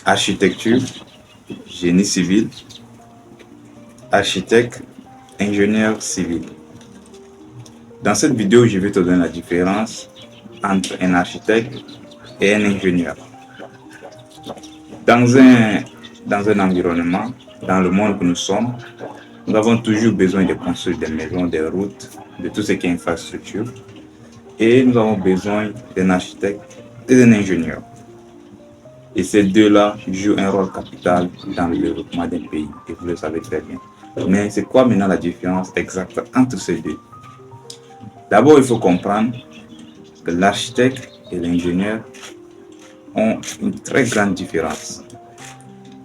architecture, génie civil, architecte, ingénieur civil. Dans cette vidéo, je vais te donner la différence entre un architecte et un ingénieur. Dans un environnement, dans le monde que nous sommes, nous avons toujours besoin de construire des maisons, des routes, de tout ce qui est infrastructure. Et nous avons besoin d'un architecte et d'un ingénieur. Et ces deux-là jouent un rôle capital dans le développement d'un pays, et vous le savez très bien. Mais c'est quoi maintenant la différence exacte entre ces deux? D'abord, il faut comprendre que l'architecte et l'ingénieur ont une très grande différence.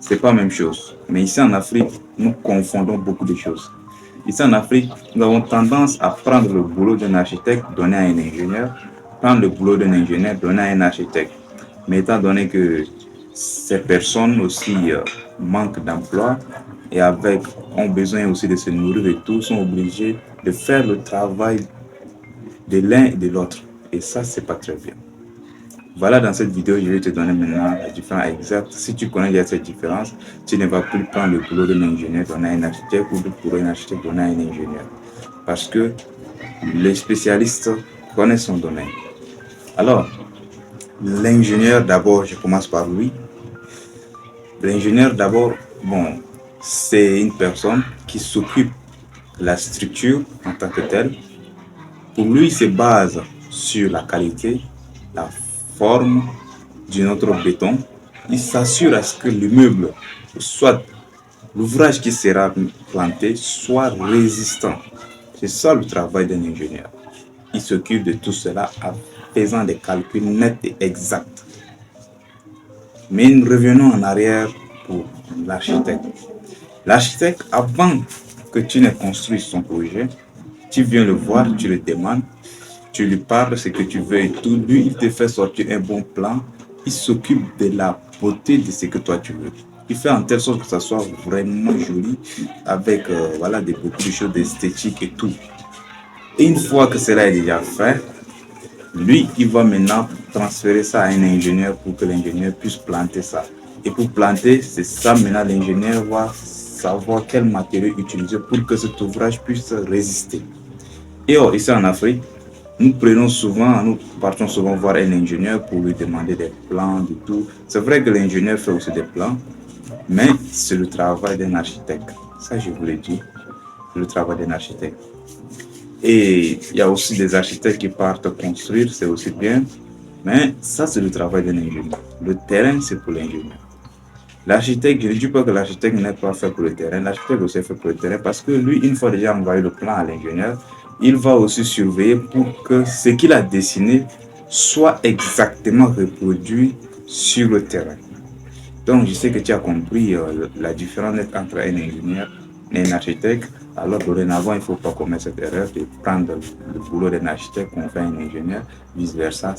Ce n'est pas la même chose. Mais ici en Afrique, nous confondons beaucoup de choses. Ici en Afrique, nous avons tendance à prendre le boulot d'un architecte donné à un ingénieur, prendre le boulot d'un ingénieur donné à un architecte. Mais étant donné que ces personnes aussi manquent d'emploi et ont besoin aussi de se nourrir et tout, sont obligés de faire le travail de l'un et de l'autre. Et ça, c'est pas très bien. Voilà, dans cette vidéo, je vais te donner maintenant la différence exacte. Si tu connais déjà cette différence, tu ne vas plus prendre le boulot d'un ingénieur donné à un architecte ou le boulot d'un architecte donné à un ingénieur. Parce que les spécialistes connaissent son domaine. Alors, l'ingénieur, d'abord, je commence par lui. L'ingénieur, d'abord, c'est une personne qui s'occupe de la structure en tant que telle. Pour lui, il se base sur la qualité, la forme de notre béton. Il s'assure à ce que l'immeuble, soit l'ouvrage qui sera planté, soit résistant. C'est ça le travail d'un ingénieur. Il s'occupe de tout cela en faisant des calculs nets et exacts. Mais nous revenons en arrière pour l'architecte. L'architecte, avant que tu ne construises son projet, tu viens le voir, tu le demandes, tu lui parles de ce que tu veux et tout. Lui, il te fait sortir un bon plan. Il s'occupe de la beauté de ce que toi tu veux. Il fait en telle sorte que ça soit vraiment joli, avec beaucoup de choses esthétiques et tout. Et une fois que cela est déjà fait, lui, il va maintenant transférer ça à un ingénieur pour que l'ingénieur puisse planter ça. Et pour planter, c'est ça maintenant, l'ingénieur va savoir quel matériau utiliser pour que cet ouvrage puisse résister. Et ici en Afrique, nous partons souvent voir un ingénieur pour lui demander des plans, du tout. C'est vrai que l'ingénieur fait aussi des plans, mais c'est le travail d'un architecte. Ça, je vous l'ai dit, c'est le travail d'un architecte. Et il y a aussi des architectes qui partent construire, c'est aussi bien, mais ça, c'est le travail d'un ingénieur. Le terrain, c'est pour l'ingénieur. L'architecte, je ne dis pas que l'architecte n'est pas fait pour le terrain, l'architecte aussi est fait pour le terrain parce que lui, une fois déjà envoyé le plan à l'ingénieur, il va aussi surveiller pour que ce qu'il a dessiné soit exactement reproduit sur le terrain. Donc, je sais que tu as compris la différence entre un ingénieur et un architecte. Alors, dorénavant, il ne faut pas commettre cette erreur de prendre le boulot d'un architecte qu'on fait un ingénieur, vice-versa.